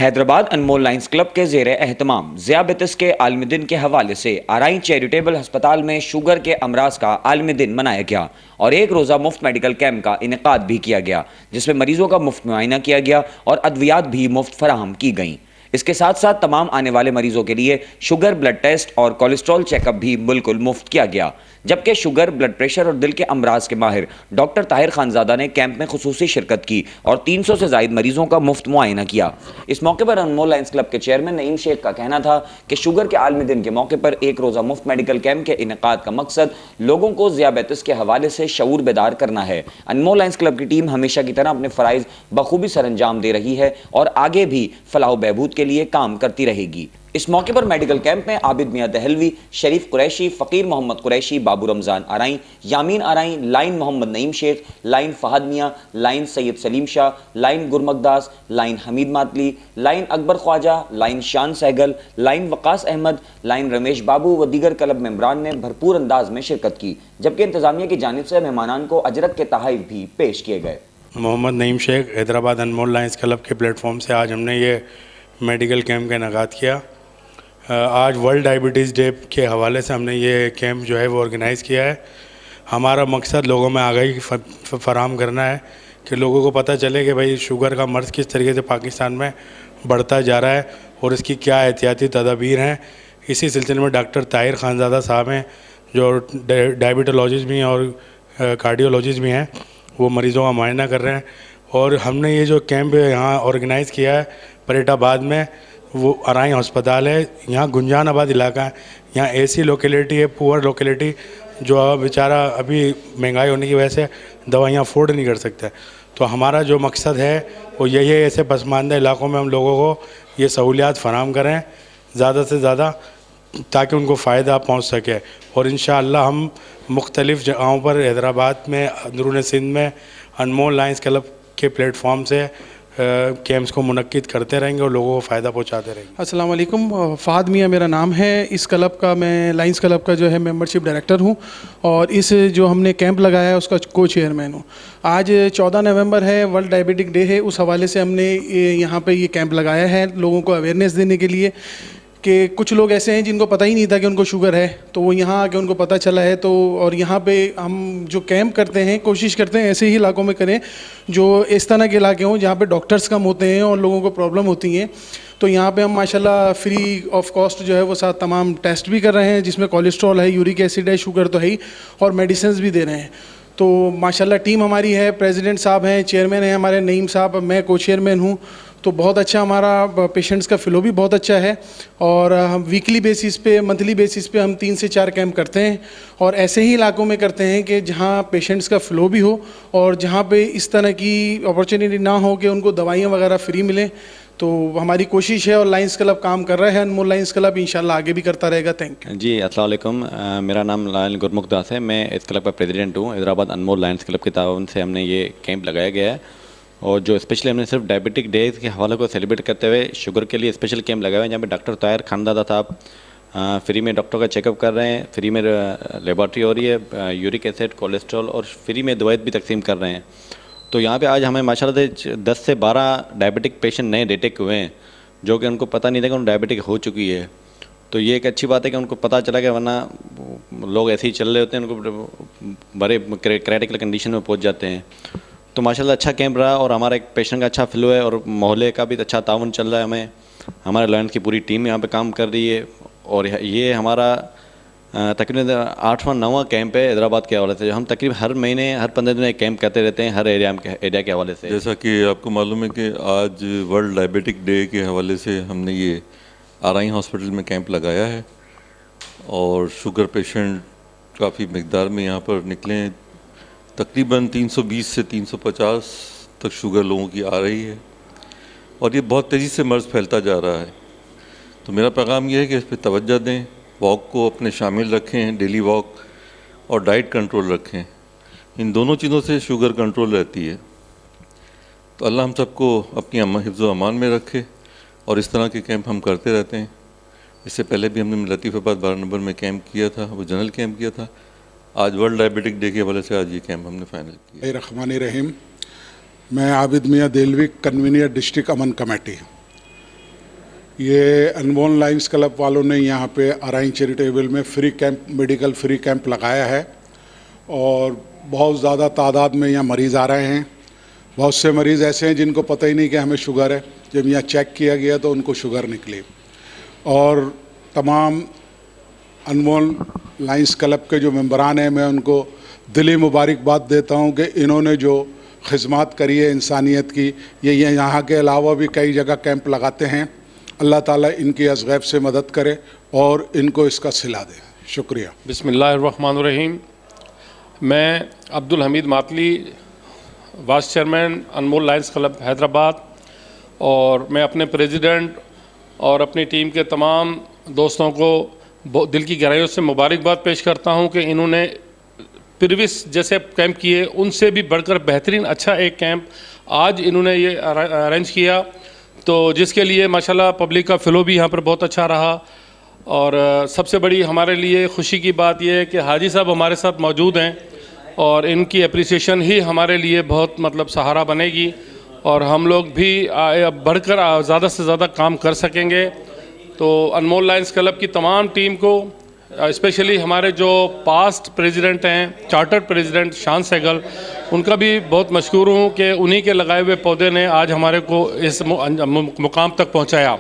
हैदराबाद अनमोल Lions club के ज़ेरे एहतमाम ज़ियाबतिस के आलमी दिन के हवाले से आरआई चैरिटेबल अस्पताल में शुगर के अमराज का आलमी दिन मनाया गया और एक रोज़ा मुफ्त मेडिकल कैंप का इनेकाद भी किया गया, जिसमें मरीजों का मुफ्त मुआयना किया गया और अद्वियात भी मुफ्त फराहम की गईं। इसके साथ साथ तमाम आने वाले मरीजों के लिए शुगर ब्लड टेस्ट और कोलेस्ट्रॉल चेकअप भी बिल्कुल मुफ्त किया गया, जबकि शुगर, ब्लड प्रेशर और दिल के अमराज के माहिर डॉक्टर ताहिर खानजादा ने कैंप में खुसूसी शिरकत की और 300 से ज़ायद मरीजों का मुफ्त मुआयना किया। इस मौके पर अनमोल लायंस क्लब के चेयरमैन नईम शेख का कहना था कि शुगर के आलमी दिन के मौके पर एक रोज़ा मुफ्त मेडिकल कैंप के इनेकाद का मकसद लोगों को ज़ियाबतिस के हवाले से शऊर बेदार करना है। अनमोल लायंस क्लब की टीम हमेशा की तरह अपने फ़राइज़ बखूबी सरअंजाम दे रही है और आगे भी फलाह बहबूद के लिए काम करती रहेगी। इस मौके पर मेडिकल कैंप में आबिद मियां Dehlvi, Sharif Qureshi, Faqir Mohammad Qureshi, Babu Ramzan RE, Yameen RE, line Mohammad Naeem Shaikh, line Fahad Miyan, line Syed Saleem Shah, line Gurmakdas, line Hameed Matli, line Akbar Khwaja, line Shan Sehgal, line Waqas Ahmed, line Ramesh Babu व दीगर क्लब मेंबरान ने भरपूर अंदाज में शिरकत की, जबकि इंतजामिया की जानिब से मेहमानान को अजरक के तोहफ़े भी पेश किए गए। मोहम्मद नईम शेख, हैदराबाद अनमोल लायंस क्लब के प्लेटफॉर्म से आज हमने ये मेडिकल कैंप का इनेकाद किया। आज वर्ल्ड डायबिटीज़ डे के हवाले से हमने ये कैंप जो है वो ऑर्गेनाइज़ किया है। हमारा मकसद लोगों में आगाही फराहम करना है कि लोगों को पता चले कि भाई शुगर का मर्ज़ किस तरीके से पाकिस्तान में बढ़ता जा रहा है और इसकी क्या एहतियाती तदाबीर हैं। इसी सिलसिले में डॉक्टर ताहिर खानजादा साहब हैं जो डायबिटोलॉजिस्ट भी हैं और कार्डियोलॉजिस्ट भी हैं, वो मरीज़ों का मुआयना कर रहे हैं। और हमने ये जो कैंप यहाँ ऑर्गेनाइज़ किया है परेटाबाद में, वो आरई अस्पताल है। यहाँ गुंजानाबाद इलाका है, यहाँ ऐसी लोकेलिटी है, पुअर लोकेलिटी, जो बेचारा अभी महंगाई होने की वजह से दवाइयाँ अफोर्ड नहीं कर सकते। तो हमारा जो मकसद है वो यही है, ऐसे पसमानदा इलाकों में हम लोगों को ये सहूलियात फराहम करें ज़्यादा से ज़्यादा, ताकि उनको फ़ायदा पहुँच सके। और इंशाअल्लाह हम मुख्तलिफ़ जगहों पर हैदराबाद में, अंदरून सिंध में अनमोल लायंस क्लब के प्लेटफॉर्म से कैंप्स को मुनक्किद करते रहेंगे और लोगों को फ़ायदा पहुंचाते रहेंगे। अस्सलाम वालेकुम, फ़हद मियां मेरा नाम है। इस क्लब का, मैं लायंस क्लब का जो है मेंबरशिप डायरेक्टर हूं और इस जो हमने कैंप लगाया है उसका को चेयरमैन हूं। आज 14 नवंबर है, वर्ल्ड डायबिटिक डे है। उस हवाले से हमने यहाँ पे ये कैंप लगाया है लोगों को अवेयरनेस देने के लिए कि कुछ लोग ऐसे हैं जिनको पता ही नहीं था कि उनको शुगर है, तो वो यहाँ आके उनको पता चला है। तो और यहाँ पे हम जो कैंप करते हैं, कोशिश करते हैं ऐसे ही इलाकों में करें जो इस तरह के इलाके हों जहाँ पे डॉक्टर्स कम होते हैं और लोगों को प्रॉब्लम होती हैं। तो यहाँ पे हम माशाल्लाह फ्री ऑफ कॉस्ट जो है वो साथ तमाम टेस्ट भी कर रहे हैं, जिसमें कोलेस्ट्रॉल है, यूरिक एसिड है, शुगर तो है ही, और मेडिसिन भी दे रहे हैं। तो माशाल्लाह टीम हमारी है, प्रेसिडेंट साहब हैं, चेयरमैन हैं हमारे नईम साहब, मैं को चेयरमैन हूँ। तो बहुत अच्छा हमारा पेशेंट्स का फ़्लो भी बहुत अच्छा है और हम वीकली बेसिस पे, मंथली बेसिस पे हम 3 से 4 कैंप करते हैं और ऐसे ही इलाकों में करते हैं कि जहाँ पेशेंट्स का फ़्लो भी हो और जहाँ पे इस तरह की अपॉर्चुनिटी ना हो कि उनको दवाइयाँ वगैरह फ्री मिलें। तो हमारी कोशिश है और लायंस क्लब काम कर रहा है, अनमोल लायंस क्लब इंशाल्लाह आगे भी करता रहेगा। थैंक यू जी। अस्सलाम वालेकुम, मेरा नाम लाइन गुरमुखदास है। मैं इस क्लब का प्रेसिडेंट हूँ। हैदराबाद अनमोल लायंस क्लब के ताउन से हमने ये कैंप लगाया गया है और जो स्पेशली हमने सिर्फ डायबिटिक डे के हवाले को सेलिब्रेट करते हुए शुगर के लिए स्पेशल कैंप लगाया है, जहाँ पे डॉक्टर ताहिर खानजादा साहब फ्री में डॉक्टर का चेकअप कर रहे हैं, फ्री में लेबॉर्ट्री हो रही है, यूरिक एसिड, कोलेस्ट्रॉल और फ्री में दवाई भी तकसीम कर रहे हैं। तो यहाँ पे आज हमें माशाल्लाह से 10 से 12 डायबिटिक पेशेंट नए डिटेक्ट हुए हैं, जो कि उनको पता नहीं था कि उनको डायबिटिक हो चुकी है। तो ये एक अच्छी बात है कि उनको पता चला कि वरना लोग ऐसे ही चल रहे होते हैं, उनको बड़े क्रिटिकल कंडीशन में पहुँच जाते हैं। तो माशाल्लाह अच्छा कैंप रहा और हमारा एक पेशेंट का अच्छा फ्लो है और मोहल्ले का भी अच्छा ताउन चल रहा है। हमें हमारे लायंस की पूरी टीम यहाँ पे काम कर रही है और ये हमारा तकरीबन 8वां 9वां कैंप है हैदराबाद के हवाले से। हम तकरीबन हर महीने, हर 15 दिन एक कैंप करते रहते हैं हर एरिया के हवाले से। जैसा कि आपको मालूम है कि आज वर्ल्ड डायबिटिक डे के हवाले से हमने ये आरई हॉस्पिटल में कैंप लगाया है और शुगर पेशेंट काफ़ी मकदार में यहाँ पर निकले हैं। तकरीबन 320 से 350 तक शुगर लोगों की आ रही है और ये बहुत तेज़ी से मर्ज़ फैलता जा रहा है। तो मेरा पैगाम ये है कि इस पर तवज्जो दें, वॉक को अपने शामिल रखें, डेली वॉक, और डाइट कंट्रोल रखें। इन दोनों चीज़ों से शुगर कंट्रोल रहती है। तो अल्लाह हम सबको अपनी हिफ्ज़ व अमान में रखे और इस तरह के कैंप हम करते रहते हैं। इससे पहले भी हमने लतीफ़ाबाद 12 नंबर में कैंप किया था, वो जनरल कैंप किया था। आज वर्ल्ड डायबिटिक डे के हवाले से आज ये कैंप हमने फाइनल किया। रहमान रहीम, मैं आबिद मियां देलवी, कन्वीनर डिस्ट्रिक्ट अमन कमेटी। ये अनमोल लायंस क्लब वालों ने यहाँ पे आराइन चैरिटेबल में free camp, medical free camp लगाया है और बहुत ज़्यादा तादाद में यहाँ मरीज़ आ रहे हैं। बहुत से मरीज़ ऐसे हैं जिनको पता ही नहीं कि हमें शुगर है, जब यहाँ चेक किया गया तो उनको शुगर निकली। और तमाम अनमोल लायंस क्लब के जो मेंबरान हैं, मैं उनको दिली मुबारकबाद देता हूँ कि इन्होंने जो खिदमत करी है इंसानियत की, ये यहाँ के अलावा भी कई जगह कैंप लगाते हैं। अल्लाह ताला इनकी अज़गैब से मदद करे और इनको इसका सिला दे। शुक्रिया। बिस्मिल्लाहिर्रहमानिर्रहीम। मैं अब्दुल हमीद मातली, वाइस चेयरमैन अनमोल लायंस क्लब हैदराबाद, और मैं अपने प्रेसिडेंट और अपनी टीम के तमाम दोस्तों को दिल की गहराइयों से मुबारकबाद पेश करता हूं कि इन्होंने प्रीवियस जैसे कैंप किए उनसे भी बढ़कर बेहतरीन अच्छा एक कैंप आज इन्होंने ये अरेंज किया, तो जिसके लिए माशाल्लाह पब्लिक का फ़्लो भी यहाँ पर बहुत अच्छा रहा। और सबसे बड़ी हमारे लिए खुशी की बात यह है कि हाजी साहब हमारे साथ मौजूद हैं और इनकी अप्रिसिएशन ही हमारे लिए बहुत मतलब सहारा बनेगी और हम लोग भी बढ़कर ज़्यादा से ज़्यादा काम कर सकेंगे। तो अनमोल लायंस क्लब की तमाम टीम को, स्पेशली हमारे जो पास्ट प्रेसिडेंट हैं, चार्टर्ड प्रेसिडेंट शान सहगल, उनका भी बहुत मशकूर हूँ कि उन्हीं के लगाए हुए पौधे ने आज हमारे को इस मुकाम तक पहुँचाया।